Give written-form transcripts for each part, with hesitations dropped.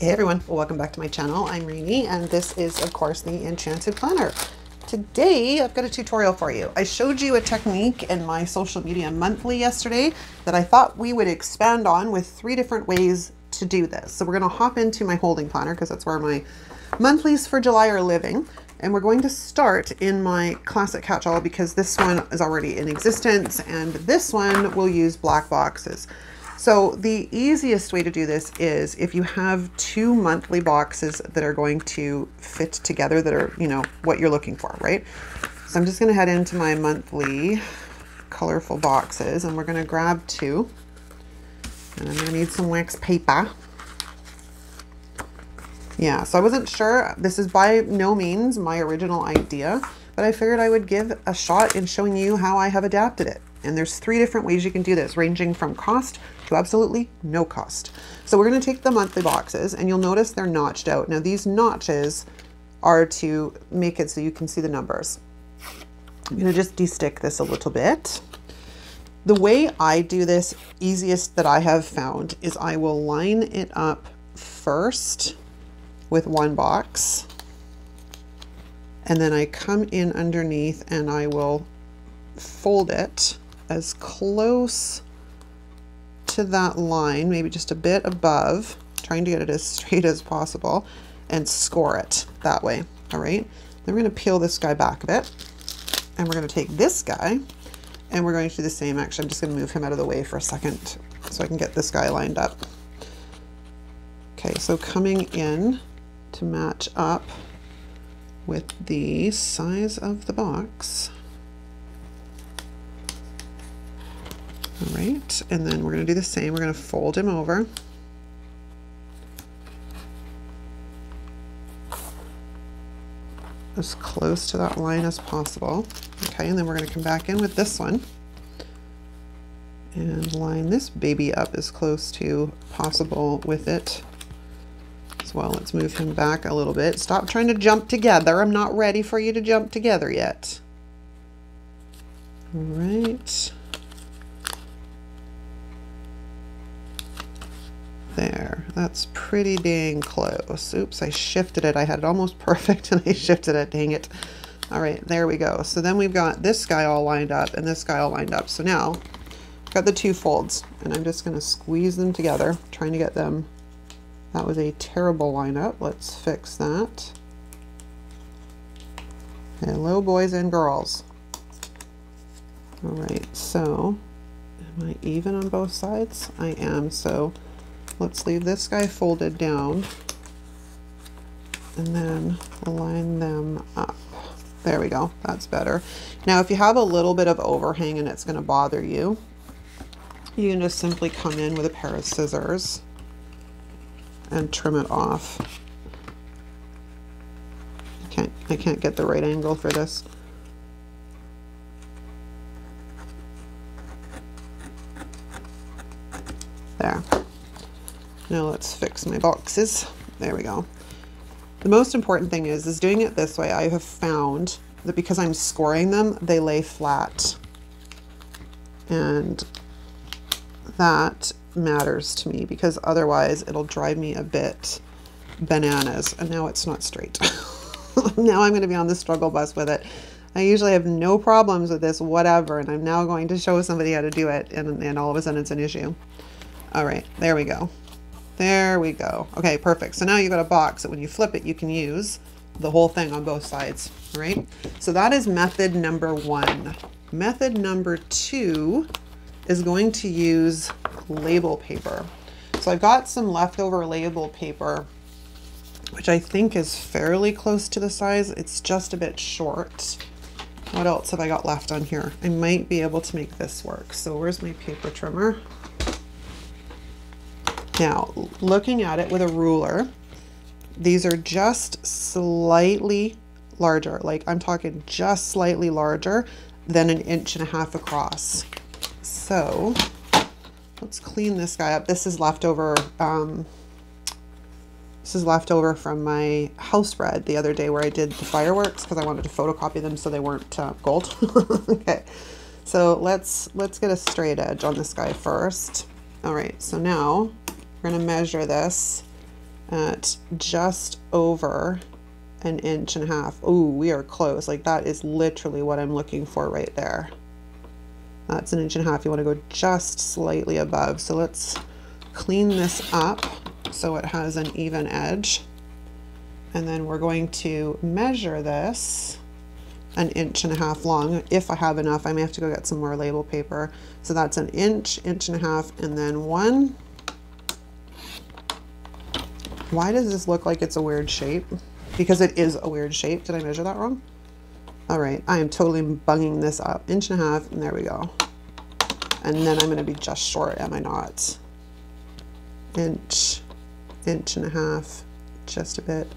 Hey everyone, welcome back to my channel. I'm Rini and this is of course the Enchanted Planner. Today I've got a tutorial for you. I showed you a technique in my social media monthly yesterday that I thought we would expand on with 3 different ways to do this. So we're going to hop into my holding planner because that's where my monthlies for July are living. And we're going to start in my classic catch-all because this one is already in existence and this one will use black boxes. So the easiest way to do this is if you have 2 monthly boxes that are going to fit together, that are, you know, what you're looking for, right? So I'm just going to head into my monthly colorful boxes and we're going to grab 2. And I'm going to need some wax paper. Yeah, so I wasn't sure. This is by no means my original idea, but I figured I would give a shot in showing you how I have adapted it. And there's 3 different ways you can do this, ranging from cost to absolutely no cost. So we're going to take the monthly boxes and you'll notice they're notched out. Now these notches are to make it so you can see the numbers. I'm going to just de-stick this a little bit. The way I do this, easiest that I have found, is I will line it up first with one box and then I come in underneath and I will fold it as close to that line, maybe just a bit above, trying to get it as straight as possible, and score it that way. All right, then we're going to peel this guy back a bit and we're going to take this guy and we're going to do the same. Actually, I'm just going to move him out of the way for a second so I can get this guy lined up. Okay, so coming in to match up with the size of the box. All right, and then we're going to do the same. We're going to fold him over. As close to that line as possible. Okay, and then we're going to come back in with this one and line this baby up as close to possible with it as well. Let's move him back a little bit. Stop trying to jump together. I'm not ready for you to jump together yet. All right. There, that's pretty dang close. Oops, I shifted it. I had it almost perfect and I shifted it, dang it. All right, there we go. So then we've got this guy all lined up and this guy all lined up. So now I've got the 2 folds and I'm just gonna squeeze them together, trying to get them. That was a terrible lineup. Let's fix that. Hello, boys and girls. All right, so am I even on both sides? I am, so let's leave this guy folded down and then line them up. There we go, that's better. Now if you have a little bit of overhang and it's going to bother you, you can just simply come in with a pair of scissors and trim it off. I can't get the right angle for this. There. Now let's fix my boxes. There we go. The most important thing is doing it this way. I have found that because I'm scoring them, they lay flat. And that matters to me because otherwise it'll drive me a bit bananas. And now it's not straight. Now I'm going to be on the struggle bus with it. I usually have no problems with this, whatever. And I'm now going to show somebody how to do it. And all of a sudden it's an issue. All right, there we go. There we go. Okay, perfect. So now you've got a box that when you flip it, you can use the whole thing on both sides, right? So that is method number 1. Method number 2 is going to use label paper. So I've got some leftover label paper, which I think is fairly close to the size. It's just a bit short. What else have I got left on here? I might be able to make this work. So where's my paper trimmer? Now, looking at it with a ruler, these are just slightly larger. Like I'm talking just slightly larger than 1.5 inches across. So let's clean this guy up. This is leftover. This is leftover from my house spread the other day where I did the fireworks because I wanted to photocopy them so they weren't gold. Okay, so let's get a straight edge on this guy first. All right, so now we're going to measure this at just over 1.5 inches. Oh, we are close. Like that is literally what I'm looking for right there. That's 1.5 inches. You want to go just slightly above. So let's clean this up so it has an even edge. And then we're going to measure this 1.5 inches long. If I have enough, I may have to go get some more label paper. So that's 1 inch, 1.5 inches, and then 1. Why does this look like it's a weird shape? Because it is a weird shape. Did I measure that wrong? All right, I am totally bunging this up. 1.5 inches, and there we go. And then I'm gonna be just short, am I not? 1 inch, 1.5 inches, just a bit.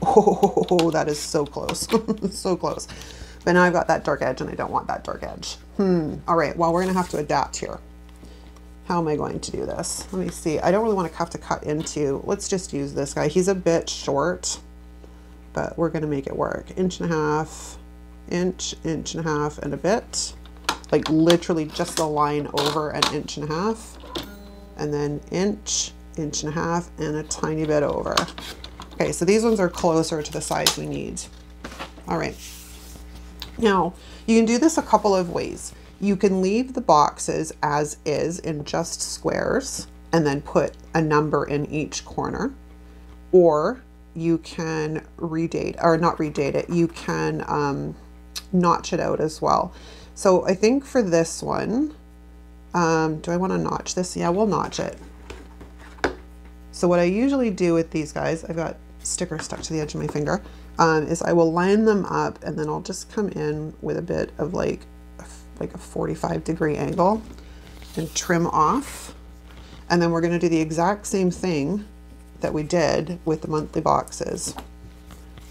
Oh, that is so close, so close. But now I've got that dark edge and I don't want that dark edge. All right, well, we're gonna have to adapt here. How am I going to do this? Let me see. I don't really want to have to cut into, let's just use this guy. He's a bit short, but we're gonna make it work. 1.5 inches, inch, 1.5 inches, and a bit. Like literally just a line over 1.5 inches. And then 1 inch, 1.5 inches, and a tiny bit over. Okay, so these ones are closer to the size we need. All right. Now, you can do this a couple of ways. You can leave the boxes as is in just squares and then put a number in each corner. Or you can redate, or not redate it, you can notch it out as well. So I think for this one, do I want to notch this? Yeah, we'll notch it. So what I usually do with these guys, I've got sticker stuck to the edge of my finger, is I will line them up and then I'll just come in with a bit of like a 45-degree angle and trim off. And then we're going to do the exact same thing that we did with the monthly boxes.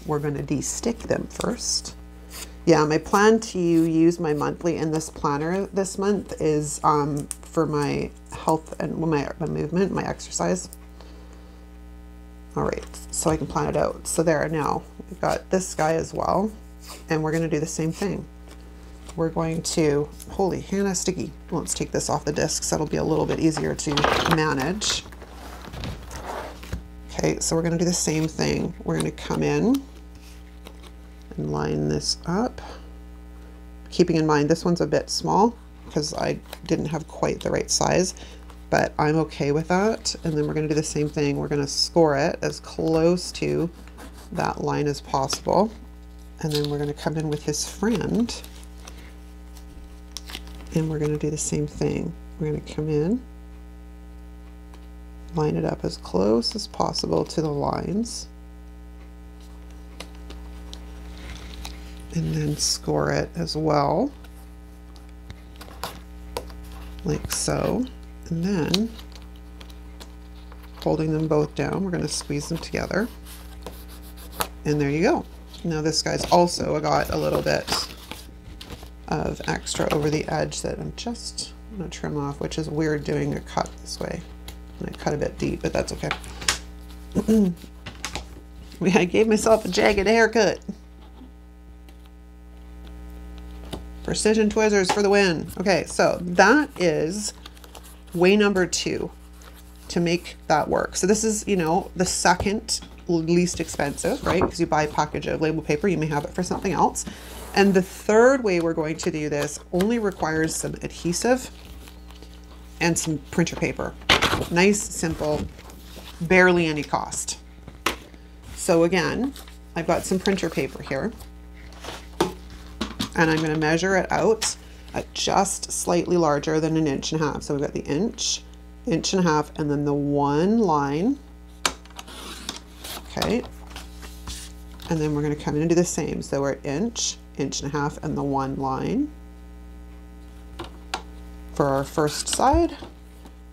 We're going to de-stick them first. Yeah, my plan to use my monthly in this planner this month is for my health and my movement, my exercise. All right, so I can plan it out. So there, now we've got this guy as well, and we're gonna do the same thing. We're going to, holy Hannah, sticky. Let's take this off the disc so it'll be a little bit easier to manage. Okay, so we're gonna do the same thing. We're gonna come in and line this up. Keeping in mind, this one's a bit small because I didn't have quite the right size, but I'm okay with that. And then we're gonna do the same thing. We're gonna score it as close to that line as possible. And then we're gonna come in with his friend and we're gonna do the same thing. We're gonna come in, line it up as close as possible to the lines, and then score it as well, like so. And then, holding them both down, we're going to squeeze them together. And there you go. Now this guy's also got a little bit of extra over the edge that I'm just going to trim off, which is weird doing a cut this way. And I cut a bit deep, but that's okay. I gave myself a jagged haircut. Precision tweezers for the win. Okay, so that is way number 2 to make that work. So this is, you know, the second least expensive, right? Because you buy a package of label paper, you may have it for something else. And the third way we're going to do this only requires some adhesive and some printer paper. Nice, simple, barely any cost. So again, I've got some printer paper here and I'm going to measure it out at just slightly larger than 1.5 inches. So we've got the inch, 1.5 inches, and then the one line. Okay. And then we're going to come in and do the same. So we're inch, 1.5 inches, and the one line for our first side.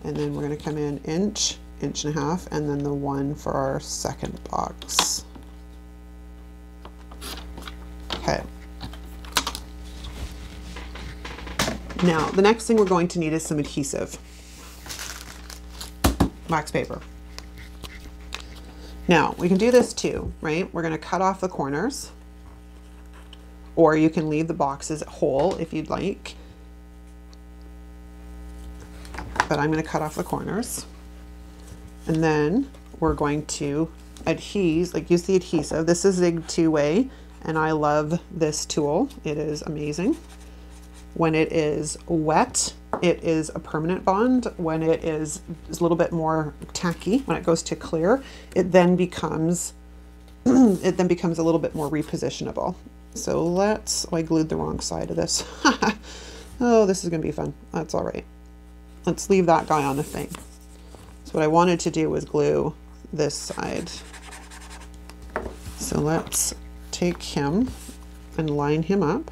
And then we're going to come in inch, 1.5 inches, and then the one for our second box. Okay. Now, the next thing we're going to need is some adhesive. Wax paper. Now, we can do this too, right? We're going to cut off the corners, or you can leave the boxes whole if you'd like. But I'm going to cut off the corners. And then we're going to use the adhesive. This is Zig 2-way, and I love this tool. It is amazing. When it is wet, it is a permanent bond. When it is a little bit more tacky, when it goes to clear, it then becomes a little bit more repositionable. So I glued the wrong side of this. Oh, this is gonna be fun. That's all right. Let's leave that guy on the thing. So what I wanted to do was glue this side. So let's take him and line him up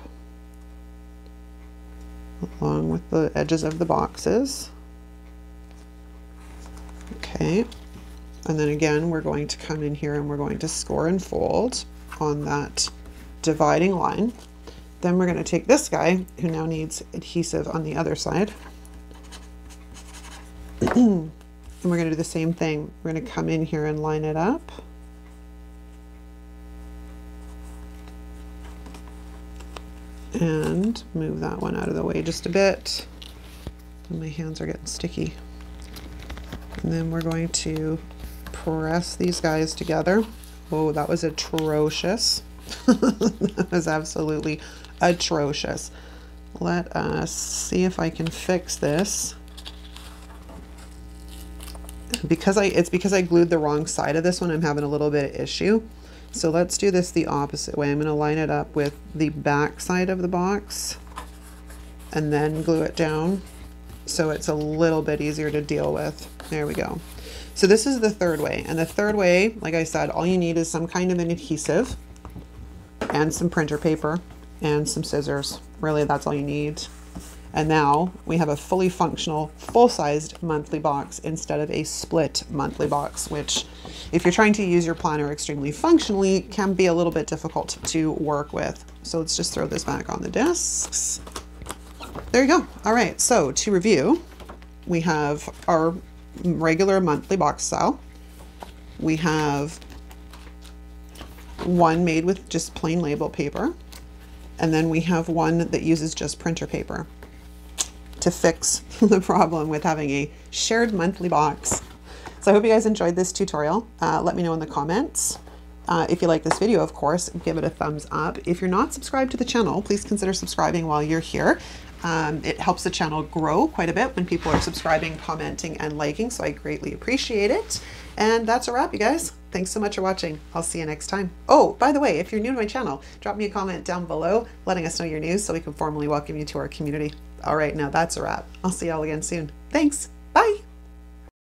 along with the edges of the boxes. Okay, and then again we're going to come in here and we're going to score and fold on that dividing line. Then we're going to take this guy who now needs adhesive on the other side. And we're going to do the same thing. We're going to come in here and line it up. And move that one out of the way just a bit. And my hands are getting sticky. And then we're going to press these guys together. Oh, that was atrocious. That was absolutely atrocious. Let us see if I can fix this. It's because I glued the wrong side of this one, I'm having a little bit of issue. So let's do this the opposite way. I'm going to line it up with the back side of the box and then glue it down so it's a little bit easier to deal with. There we go. So this is the third way, and the third way, like I said, all you need is some kind of an adhesive and some printer paper and some scissors. Really, that's all you need. And now we have a fully functional, full-sized monthly box instead of a split monthly box, which if you're trying to use your planner extremely functionally can be a little bit difficult to work with. So let's just throw this back on the discs. There you go. All right, so to review, we have our regular monthly box style. We have one made with just plain label paper. And then we have one that uses just printer paper to fix the problem with having a shared monthly box. So I hope you guys enjoyed this tutorial. Let me know in the comments. If you like this video, of course, give it a thumbs up. If you're not subscribed to the channel, please consider subscribing while you're here. It helps the channel grow quite a bit when people are subscribing, commenting, and liking, so I greatly appreciate it. And that's a wrap, you guys. Thanks so much for watching. I'll see you next time. Oh, by the way, if you're new to my channel, drop me a comment down below letting us know your news so we can formally welcome you to our community. All right, now that's a wrap. I'll see y'all again soon. Thanks. Bye.